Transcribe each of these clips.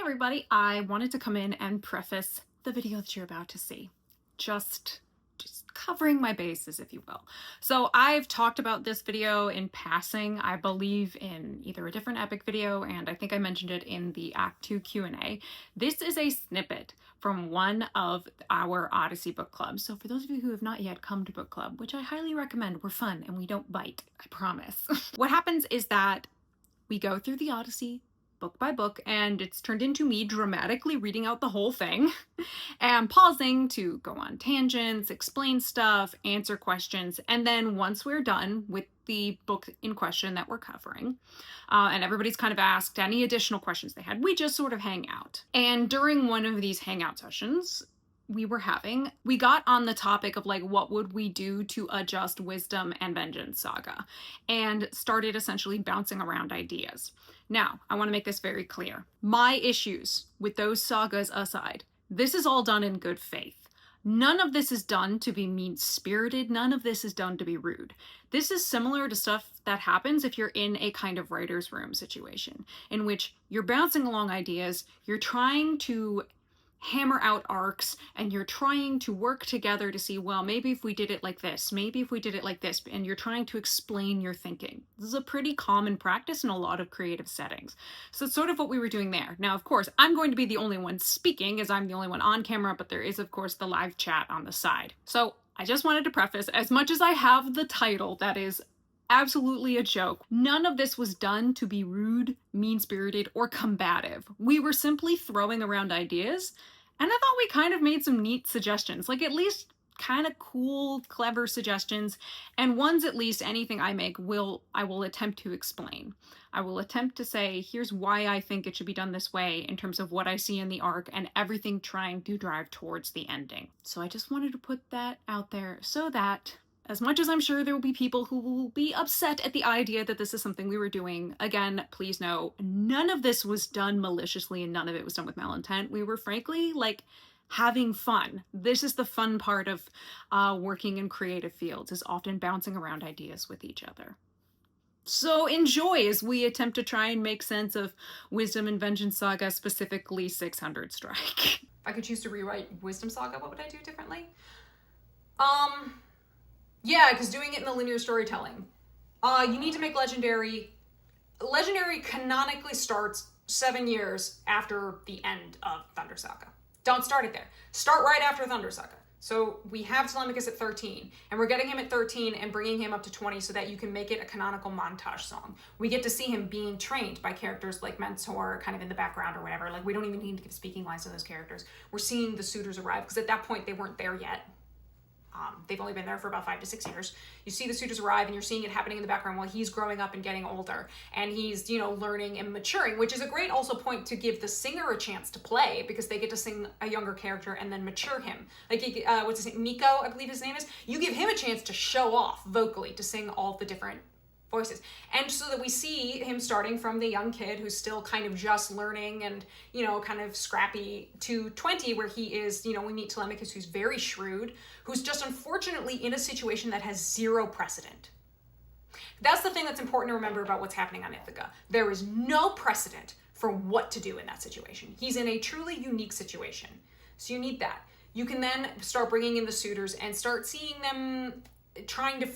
everybody, I wanted to come in and preface the video that you're about to see. Just covering my bases, if you will. So I've talked about this video in passing, I believe in either a different epic video, and I think I mentioned it in the Act 2 Q&A. This is a snippet from one of our Odyssey book clubs. So for those of you who have not yet come to book club, which I highly recommend, we're fun and we don't bite, I promise. What happens is that we go through the Odyssey book by book, and it's turned into me dramatically reading out the whole thing and pausing to go on tangents, explain stuff, answer questions, and then once we're done with the book in question that we're covering, and everybody's kind of asked any additional questions they had, we just sort of hang out. And during one of these hangout sessions we got on the topic of like, what would we do to adjust Wisdom and Vengeance Saga, and started essentially bouncing around ideas. Now, I want to make this very clear. My issues with those sagas aside, this is all done in good faith. None of this is done to be mean-spirited. None of this is done to be rude. This is similar to stuff that happens if you're in a kind of writer's room situation, in which you're bouncing along ideas, you're trying to hammer out arcs, and you're trying to work together to see, well, maybe if we did it like this, maybe if we did it like this, and you're trying to explain your thinking. This is a pretty common practice in a lot of creative settings. So it's sort of what we were doing there. Now, of course, I'm going to be the only one speaking as I'm the only one on camera, but there is, of course, the live chat on the side. So I just wanted to preface, as much as I have the title that is absolutely a joke, none of this was done to be rude, mean-spirited, or combative. We were simply throwing around ideas, and I thought we kind of made some neat suggestions, like at least kind of cool, clever suggestions, and ones at least anything I make I will attempt to explain. I will attempt to say, here's why I think it should be done this way in terms of what I see in the arc, and everything trying to drive towards the ending. So I just wanted to put that out there so that, as much as I'm sure there will be people who will be upset at the idea that this is something we were doing, again, please know, none of this was done maliciously and none of it was done with malintent. We were frankly, like, having fun. This is the fun part of working in creative fields, is often bouncing around ideas with each other. So enjoy as we attempt to try and make sense of Wisdom and Vengeance Saga, specifically 600 Strike. If I could choose to rewrite Wisdom Saga, what would I do differently? Yeah, because doing it in the linear storytelling. You need to make Legendary. Legendary canonically starts 7 years after the end of Thunder Saga. Don't start it there. Start right after Thunder Saga. So we have Telemachus at 13, and we're getting him at 13 and bringing him up to 20 so that you can make it a canonical montage song. We get to see him being trained by characters like Mentor kind of in the background or whatever. Like, we don't even need to give speaking lines to those characters. We're seeing the suitors arrive, because at that point they weren't there yet. They've only been there for about 5 to 6 years. You see the suitors arrive, and you're seeing it happening in the background while he's growing up and getting older, and he's, learning and maturing, which is a great also point to give the singer a chance to play, because they get to sing a younger character and then mature him. Like, what's his name? Miko, I believe his name is. You give him a chance to show off vocally, to sing all the different voices. And so that we see him starting from the young kid who's still kind of just learning and, kind of scrappy, to 20, where he is, we meet Telemachus, who's very shrewd, who's just unfortunately in a situation that has zero precedent. That's the thing that's important to remember about what's happening on Ithaca. There is no precedent for what to do in that situation. He's in a truly unique situation. So you need that. You can then start bringing in the suitors and start seeing them trying to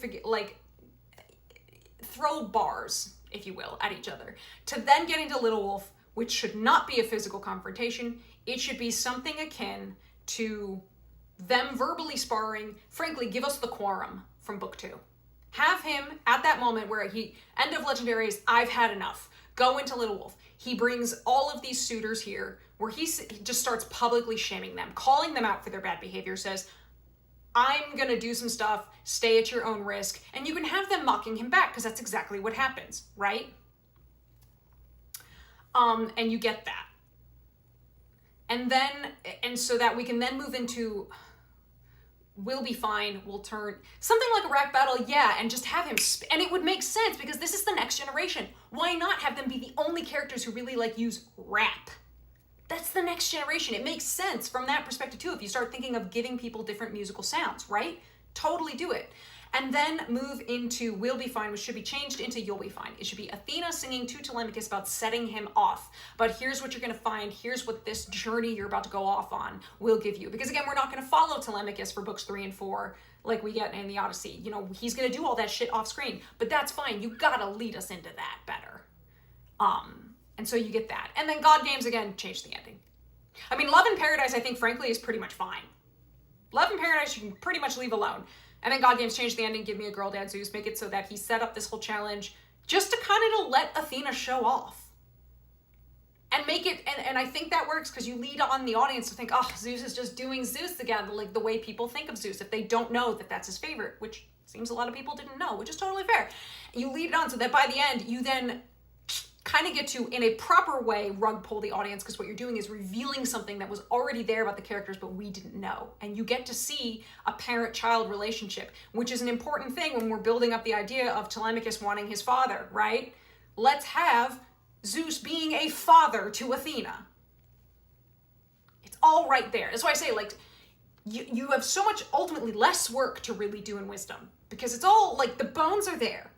throw bars, if you will, at each other, to then get into Little Wolf, which should not be a physical confrontation. It should be something akin to them verbally sparring. Frankly, give us the quorum from book 2. Have him at that moment where end of Legendary is, I've had enough. Go into Little Wolf. He brings all of these suitors here, where he just starts publicly shaming them, calling them out for their bad behavior, says, I'm going to do some stuff, stay at your own risk, and you can have them mocking him back, because that's exactly what happens, right? And you get that. And so that we can then move into, we'll be fine, we'll turn, something like a rap battle, yeah, and just have him, and it would make sense, because this is the next generation. Why not have them be the only characters who really, use rap? That's the next generation. It makes sense from that perspective too, if you start thinking of giving people different musical sounds, right? Totally do it. And then move into We'll Be Fine, which should be changed into You'll Be Fine. It should be Athena singing to Telemachus about setting him off. But here's what you're going to find. Here's what this journey you're about to go off on will give you. Because again, we're not going to follow Telemachus for books 3 and 4 like we get in the Odyssey. You know, he's going to do all that shit off screen. But that's fine. You got to lead us into that better. And so you get that. And then God Games, again, change the ending. I mean, Love in Paradise, I think, frankly, is pretty much fine. Love in Paradise, you can pretty much leave alone. And then God Games changed the ending, give me a girl, Dad Zeus, make it so that he set up this whole challenge just to kind of let Athena show off. And make it, and I think that works because you lead on the audience to think, oh, Zeus is just doing Zeus again, like the way people think of Zeus, if they don't know that that's his favorite, which seems a lot of people didn't know, which is totally fair. You lead it on so that by the end, you then kind of get to, in a proper way, rug pull the audience, because what you're doing is revealing something that was already there about the characters, but we didn't know. And you get to see a parent-child relationship, which is an important thing when we're building up the idea of Telemachus wanting his father, right? Let's have Zeus being a father to Athena. It's all right there. That's why I say, like, you have so much, ultimately, less work to really do in Wisdom, because it's all, like, the bones are there.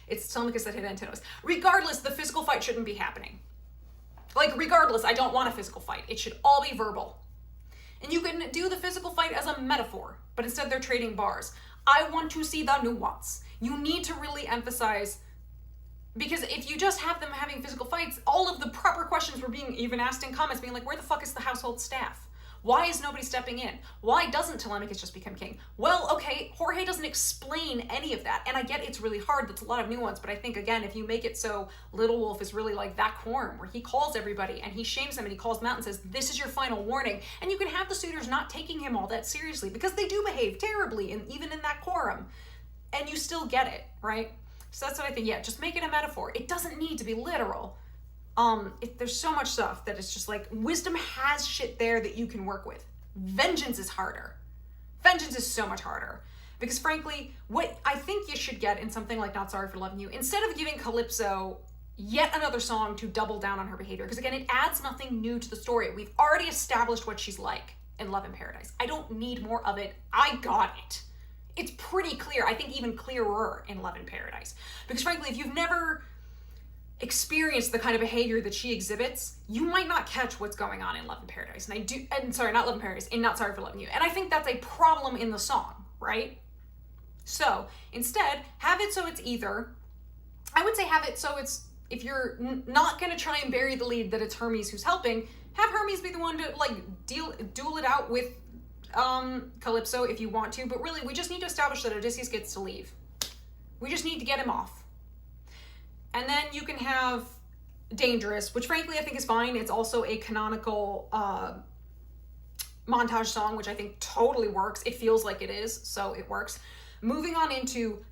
It's Telemachus that hit Antinous. Regardless, the physical fight shouldn't be happening. Like, regardless, I don't want a physical fight. It should all be verbal. And you can do the physical fight as a metaphor, but instead they're trading bars. I want to see the nuance. You need to really emphasize, because if you just have them having physical fights, all of the proper questions were being even asked in comments, being like, where the fuck is the household staff? Why is nobody stepping in? Why doesn't Telemachus just become king? Well, okay, Jorge doesn't explain any of that. And I get it's really hard. That's a lot of nuance. But I think, again, if you make it so Little Wolf is really like that quorum where he calls everybody and he shames them and he calls them out and says, this is your final warning. And you can have the suitors not taking him all that seriously because they do behave terribly, and even in that quorum. And you still get it, right? So that's what I think. Yeah, just make it a metaphor. It doesn't need to be literal. There's so much stuff that it's just like, Wisdom has shit there that you can work with. Vengeance is harder. Vengeance is so much harder. Because frankly, what I think you should get in something like Not Sorry for Loving You, instead of giving Calypso yet another song to double down on her behavior, because again, it adds nothing new to the story. We've already established what she's like in Love in Paradise. I don't need more of it. I got it. It's pretty clear. I think even clearer in Love in Paradise. Because frankly, if you've never experience the kind of behavior that she exhibits, you might not catch what's going on in Love in Paradise. Not Love in Paradise, in Not Sorry for Loving You. And I think that's a problem in the song, right? So instead, have it so it's either, I would say have it so it's, if you're not going to try and bury the lead that it's Hermes who's helping, have Hermes be the one to like duel it out with Calypso if you want to. But really, we just need to establish that Odysseus gets to leave. We just need to get him off. And then you can have Dangerous, which frankly I think is fine. It's also a canonical montage song, which I think totally works. It feels like it is, so it works. Moving on into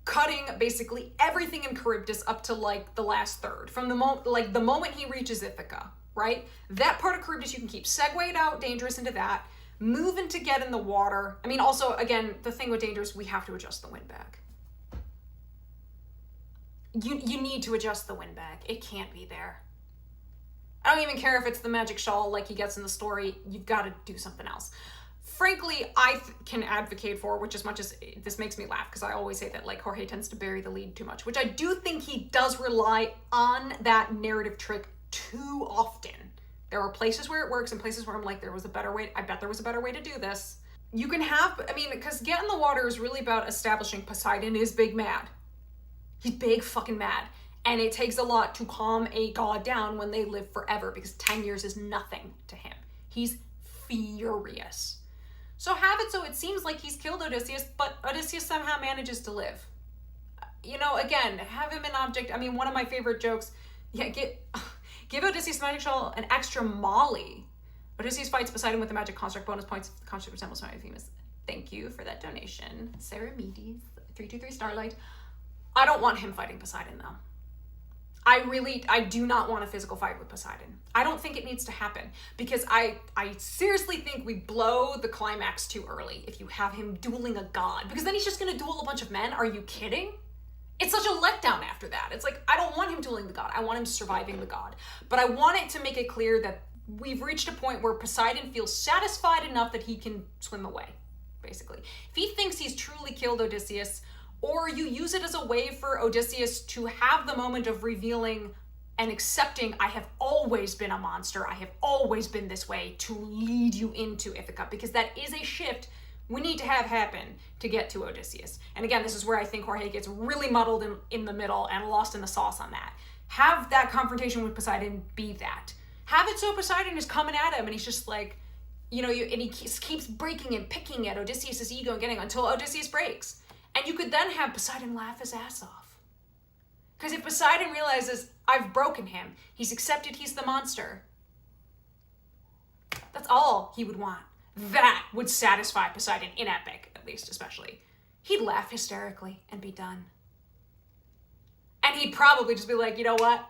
cutting basically everything in Charybdis up to like the last third. From the moment he reaches Ithaca, right? That part of Charybdis you can keep. Segue it out, Dangerous, into that. Move into Get in the Water. I mean, also, again, the thing with Dangerous, we have to adjust the wind back. You need to adjust the wind back. It can't be there. I don't even care if it's the magic shawl like he gets in the story. You've got to do something else. Frankly, I can advocate for, which as much as this makes me laugh, because I always say that like Jorge tends to bury the lead too much, which I do think he does rely on that narrative trick too often. There are places where it works and places where I'm like, there was a better way. I bet there was a better way to do this. You can have, I mean, because Get in the Water is really about establishing Poseidon is big mad. He's big fucking mad. And it takes a lot to calm a god down when they live forever, because 10 years is nothing to him. He's furious. So have it so it seems like he's killed Odysseus, but Odysseus somehow manages to live. You know, again, have him an object. I mean, one of my favorite jokes, yeah, give Odysseus magic shawl an extra molly. Odysseus fights Poseidon with the magic construct, bonus points if the construct resembles my famous. Thank you for that donation. Sarah Meades, 323 Starlight. I don't want him fighting Poseidon, though. I do not want a physical fight with Poseidon. I don't think it needs to happen, because I seriously think we blow the climax too early if you have him dueling a god, because then he's just going to duel a bunch of men. Are you kidding? It's such a letdown after that. It's like, I don't want him dueling the god. I want him surviving the god. But I want it to make it clear that we've reached a point where Poseidon feels satisfied enough that he can swim away. basically. If he thinks he's truly killed Odysseus, or you use it as a way for Odysseus to have the moment of revealing and accepting, I have always been a monster, I have always been this way, to lead you into Ithaca, because that is a shift we need to have happen to get to Odysseus. And again, this is where I think Jorge gets really muddled in the middle and lost in the sauce on that. Have that confrontation with Poseidon be that. Have it so Poseidon is coming at him and he's just like, and he keeps breaking and picking at Odysseus' ego and getting until Odysseus breaks. And you could then have Poseidon laugh his ass off. Because if Poseidon realizes, I've broken him, he's accepted he's the monster, that's all he would want. That would satisfy Poseidon in Epic, at least, especially. He'd laugh hysterically and be done. And he'd probably just be like, you know what?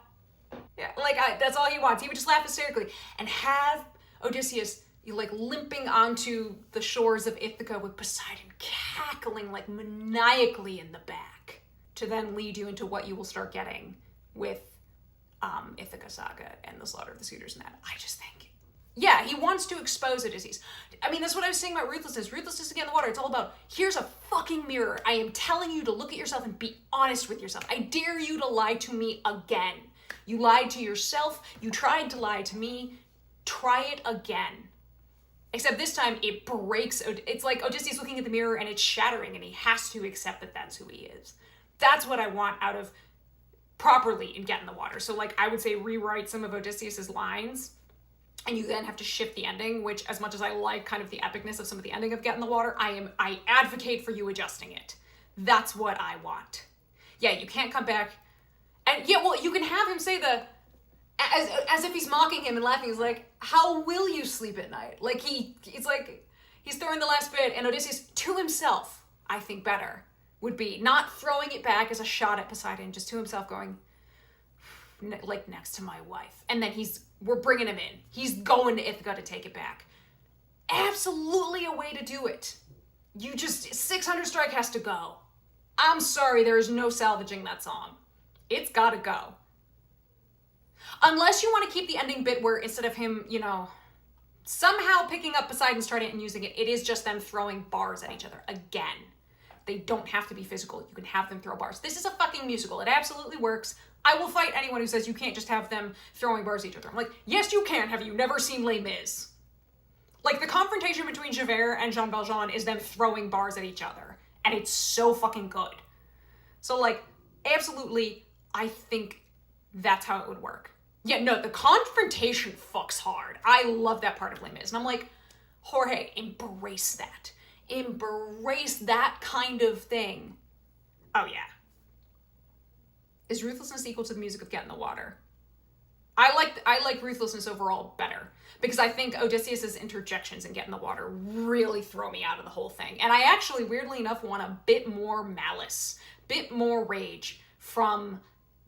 Yeah, that's all he wants. He would just laugh hysterically and have Odysseus limping onto the shores of Ithaca with Poseidon cackling maniacally in the back, to then lead you into what you will start getting with Ithaca Saga and the slaughter of the suitors and that. I just think, yeah, he wants to expose Odysseus. I mean, that's what I was saying about ruthlessness. Ruthlessness to get in the water. It's all about, here's a fucking mirror. I am telling you to look at yourself and be honest with yourself. I dare you to lie to me again. You lied to yourself. You tried to lie to me. Try it again. Except this time it breaks. It's like Odysseus looking at the mirror and it's shattering and he has to accept that that's who he is. That's what I want out of properly in Get in the Water. So I would say rewrite some of Odysseus's lines, and you then have to shift the ending, which, as much as I like kind of the epicness of some of the ending of Get in the Water, I advocate for you adjusting it. That's what I want. Yeah, you can't come back. And yeah, well, you can have him say as if he's mocking him and laughing. He's like, how will you sleep at night? He's throwing the last bit, and Odysseus, to himself, I think better would be not throwing it back as a shot at Poseidon, just to himself going, next to my wife. And then we're bringing him in. He's going to Ithaca to take it back. Absolutely a way to do it. 600 Strike has to go. I'm sorry, there is no salvaging that song. It's gotta go. Unless you want to keep the ending bit where instead of him, somehow picking up Poseidon's trident and using it, it is just them throwing bars at each other again. They don't have to be physical. You can have them throw bars. This is a fucking musical. It absolutely works. I will fight anyone who says you can't just have them throwing bars at each other. I'm like, yes, you can. Have you never seen Les Mis? The confrontation between Javert and Jean Valjean is them throwing bars at each other. And it's so fucking good. So, absolutely, I think that's how it would work. Yeah, no, the confrontation fucks hard. I love that part of Les Mis. And I'm like, Jorge, embrace that. Embrace that kind of thing. Oh, yeah. Is ruthlessness equal to the music of Get in the Water? I like ruthlessness overall better, because I think Odysseus's interjections in Get in the Water really throw me out of the whole thing. And I actually, weirdly enough, want a bit more malice, bit more rage from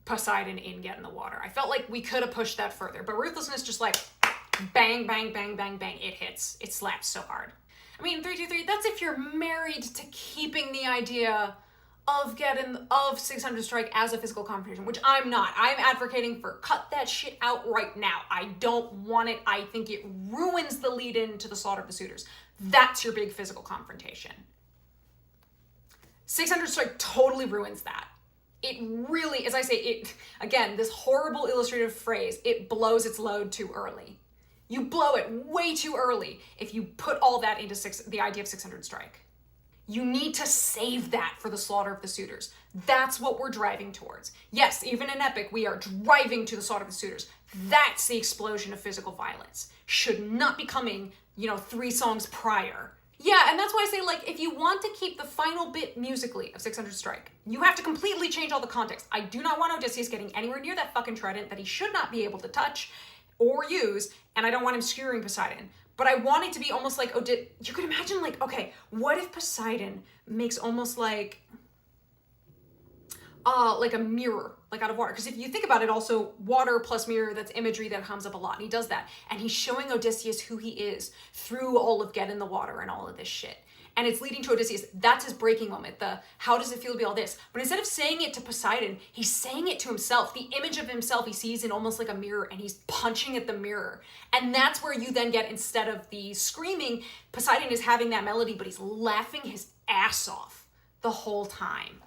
Poseidon in Get in the Water. I felt like we could have pushed that further, but ruthlessness just bang, bang, bang, bang, bang. It hits. It slaps so hard. I mean, 323, that's if you're married to keeping the idea of 600 Strike as a physical confrontation, which I'm not. I'm advocating for cut that shit out right now. I don't want it. I think it ruins the lead in to the slaughter of the suitors. That's your big physical confrontation. 600 Strike totally ruins that. It really, as I say, again, this horrible illustrative phrase, it blows its load too early. You blow it way too early if you put all that into the idea of 600 Strike. You need to save that for the slaughter of the suitors. That's what we're driving towards. Yes, even in Epic, we are driving to the slaughter of the suitors. That's the explosion of physical violence. Should not be coming, 3 songs prior. Yeah, and that's why I say, if you want to keep the final bit musically of 600 Strike, you have to completely change all the context. I do not want Odysseus getting anywhere near that fucking trident that he should not be able to touch or use, and I don't want him skewering Poseidon. But I want it to be almost like, you could imagine, okay, what if Poseidon makes almost like a mirror, out of water? Because if you think about it, also, water plus mirror, that's imagery that comes up a lot, and he does that. And he's showing Odysseus who he is through all of Get in the Water and all of this shit. and it's leading to Odysseus. That's his breaking moment. The how does it feel to be all this? But instead of saying it to Poseidon, he's saying it to himself. The image of himself he sees in almost like a mirror, and he's punching at the mirror. And that's where you then get, instead of the screaming, Poseidon is having that melody, but he's laughing his ass off the whole time.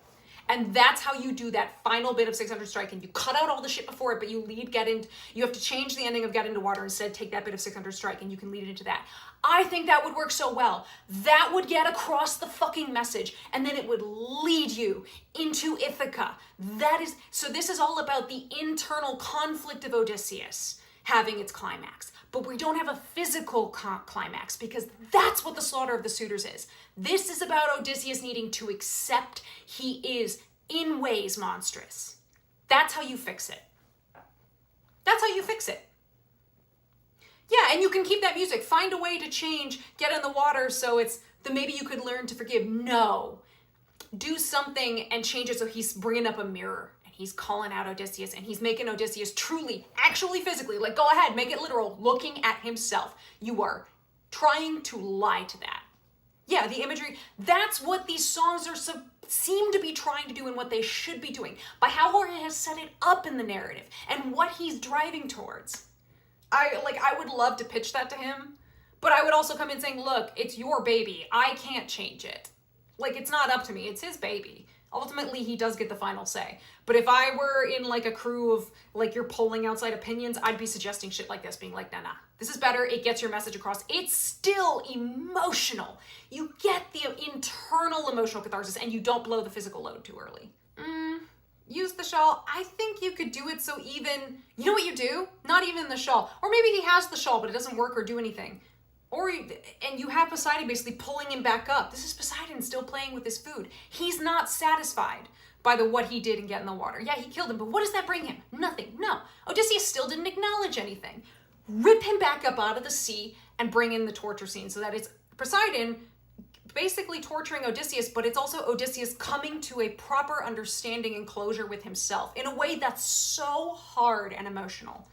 And that's how you do that final bit of 600 strike, and you cut out all the shit before it, but you you have to change the ending of Get Into Water, instead take that bit of 600 strike and you can lead it into that. I think that would work so well. That would get across the fucking message, and then it would lead you into Ithaca. So this is all about the internal conflict of Odysseus having its climax. But we don't have a physical climax, because that's what the slaughter of the suitors is. This is about Odysseus needing to accept he is in ways monstrous. That's how you fix it. That's how you fix it. Yeah, and you can keep that music. Find a way to change Get in the Water so it's maybe you could learn to forgive. No. Do something and change it so he's bringing up a mirror. He's calling out Odysseus, and he's making Odysseus truly, actually physically, like, go ahead, make it literal, looking at himself. You are trying to lie to that. Yeah, the imagery, that's what these songs seem to be trying to do, and what they should be doing, by how Jorge has set it up in the narrative and what he's driving towards. I would love to pitch that to him, but I would also come in saying, look, it's your baby. I can't change it. Like, it's not up to me. It's his baby. Ultimately, he does get the final say. But if I were in like a crew of like you're polling outside opinions, I'd be suggesting shit like this, being like, nah, this is better. It gets your message across. It's still emotional. You get the internal emotional catharsis, and you don't blow the physical load too early. Use the shawl. I think you could do it so even, you know what you do? Not even the shawl. Or maybe he has the shawl, but it doesn't work or do anything. And you have Poseidon basically pulling him back up. This is Poseidon still playing with his food. He's not satisfied by what he did and Get in the Water. Yeah, he killed him, but what does that bring him? Nothing. No. Odysseus still didn't acknowledge anything. Rip him back up out of the sea and bring in the torture scene, so that it's Poseidon basically torturing Odysseus, but it's also Odysseus coming to a proper understanding and closure with himself in a way that's so hard and emotional.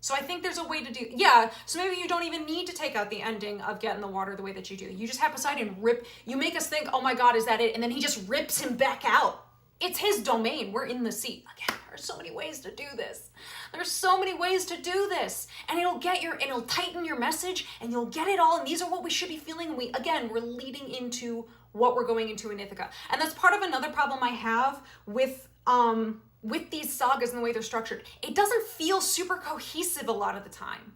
So I think there's a way to do, yeah, so maybe you don't even need to take out the ending of Get in the Water the way that you do. You just have Poseidon you make us think, oh my God, is that it? And then he just rips him back out. It's his domain. We're in the sea. Again, there are so many ways to do this. There's so many ways to do this. And it'll tighten your message, and you'll get it all. And these are what we should be feeling. And we're leading into what we're going into in Ithaca. And that's part of another problem I have with these sagas and the way they're structured. It doesn't feel super cohesive a lot of the time.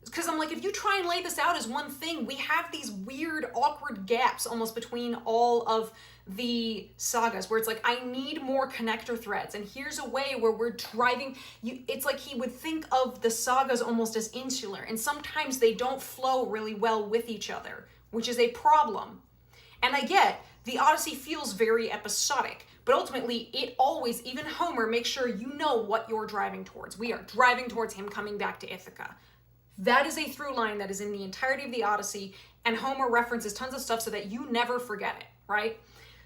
Because I'm like, if you try and lay this out as one thing, we have these weird, awkward gaps almost between all of the sagas, where it's like, I need more connector threads. And here's a way where we're driving you. It's like he would think of the sagas almost as insular, and sometimes they don't flow really well with each other, which is a problem. And I get the Odyssey feels very episodic, but ultimately it always, even Homer, makes sure you know what you're driving towards. We are driving towards him coming back to Ithaca. That is a through line that is in the entirety of the Odyssey, and Homer references tons of stuff so that you never forget it, right?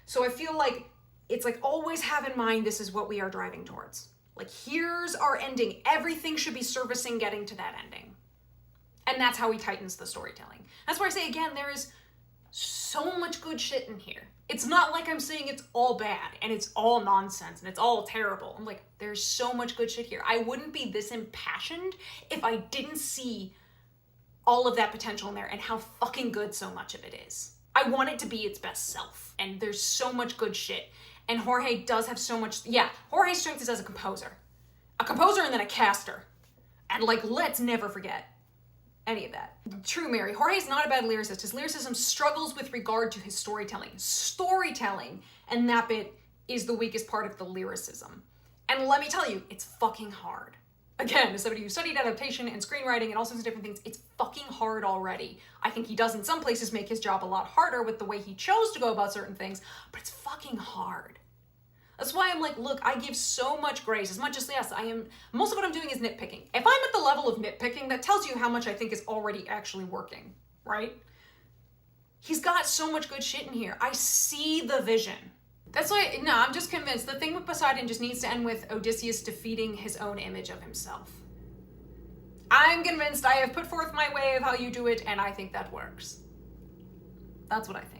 So I feel like it's like, always have in mind, this is what we are driving towards. Like, here's our ending. Everything should be servicing getting to that ending. And that's how he tightens the storytelling. That's why I say, again, there is so much good shit in here. It's not like I'm saying it's all bad and it's all nonsense and it's all terrible. I'm like, there's so much good shit here. I wouldn't be this impassioned if I didn't see all of that potential in there and how fucking good so much of it is. I want it to be its best self, and there's so much good shit. And Jorge does have so much, Jorge's strength is as a composer and then a caster. And like, let's never forget any of that. True, Mary. Jorge's not a bad lyricist. His lyricism struggles with regard to his storytelling. And that bit is the weakest part of the lyricism. And let me tell you, it's fucking hard. Again, as somebody who studied adaptation and screenwriting and all sorts of different things, it's fucking hard already. I think he does in some places make his job a lot harder with the way he chose to go about certain things, but it's fucking hard. That's why I'm like, look, I give so much grace, as much as, yes, most of what I'm doing is nitpicking. If I'm at the level of nitpicking, that tells you how much I think is already actually working, right? He's got so much good shit in here. I see the vision. That's why, I'm just convinced the thing with Poseidon just needs to end with Odysseus defeating his own image of himself. I'm convinced. I have put forth my way of how you do it, and I think that works. That's what I think.